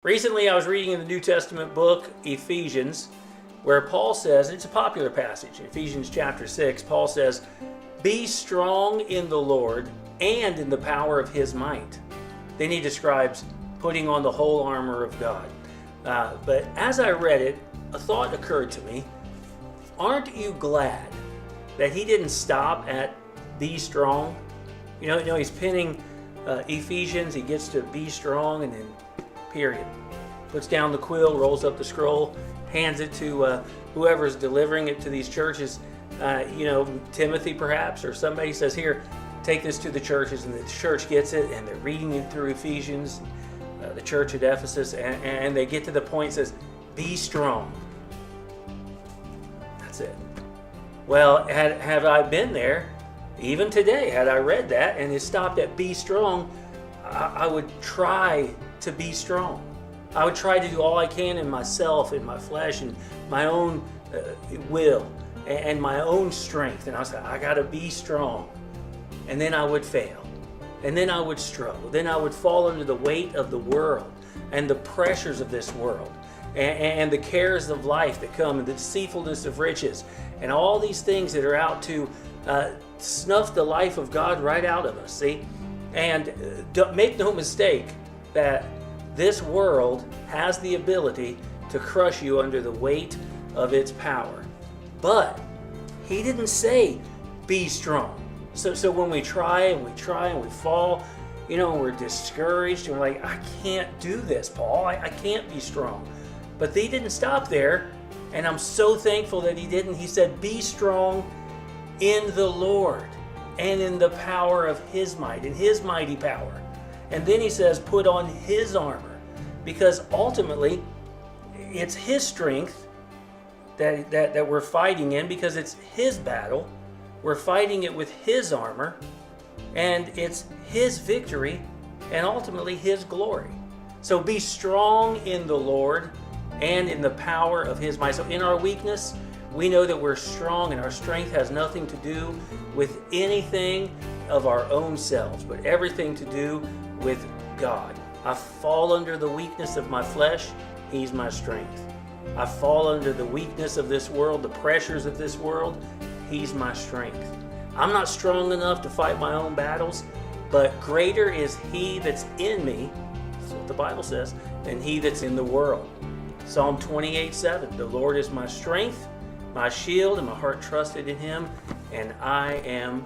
Recently, I was reading in the New Testament book, Ephesians, where Paul says, and it's a popular passage, in Ephesians chapter 6, Paul says, "Be strong in the Lord and in the power of his might." Then he describes putting on the whole armor of God. But as I read it, a thought occurred to me. Aren't you glad that he didn't stop at be strong? You know, he's penning Ephesians, he gets to be strong, and then period. Puts down the quill, rolls up the scroll, hands it to whoever's delivering it to these churches, Timothy perhaps, or somebody says, "Here, take this to the churches," and the church gets it, and they're reading it through Ephesians, the church at Ephesus, and they get to the point that says, "Be strong." That's it. Well, had I been there, even today, had I read that and it stopped at "be strong," I would try to be strong. I would try to do all I can in myself, in my flesh, and my own will, and my own strength. And I was like, I gotta be strong. And then I would fail. And then I would struggle. Then I would fall under the weight of the world and the pressures of this world and the cares of life that come, and the deceitfulness of riches, and all these things that are out to snuff the life of God right out of us, see? And make no mistake that this world has the ability to crush you under the weight of its power. But he didn't say, "Be strong." So when we try and we fall, and we're discouraged, and we're like, "I can't do this, Paul. I can't be strong." But he didn't stop there, and I'm so thankful that he didn't. He said, "Be strong in the Lord and in the power of his might, in his mighty power." And then he says, "Put on his armor," because ultimately it's his strength that we're fighting in, because it's his battle. We're fighting it with his armor, and it's his victory and ultimately his glory. So be strong in the Lord and in the power of his might. So in our weakness, we know that we're strong, and our strength has nothing to do with anything of our own selves, but everything to do with God. I fall under the weakness of my flesh, he's my strength. I fall under the weakness of this world, the pressures of this world, he's my strength. I'm not strong enough to fight my own battles, but greater is he that's in me, that's what the Bible says, than he that's in the world. Psalm 28:7, "The Lord is my strength, my shield, and my heart trusted in him, and I am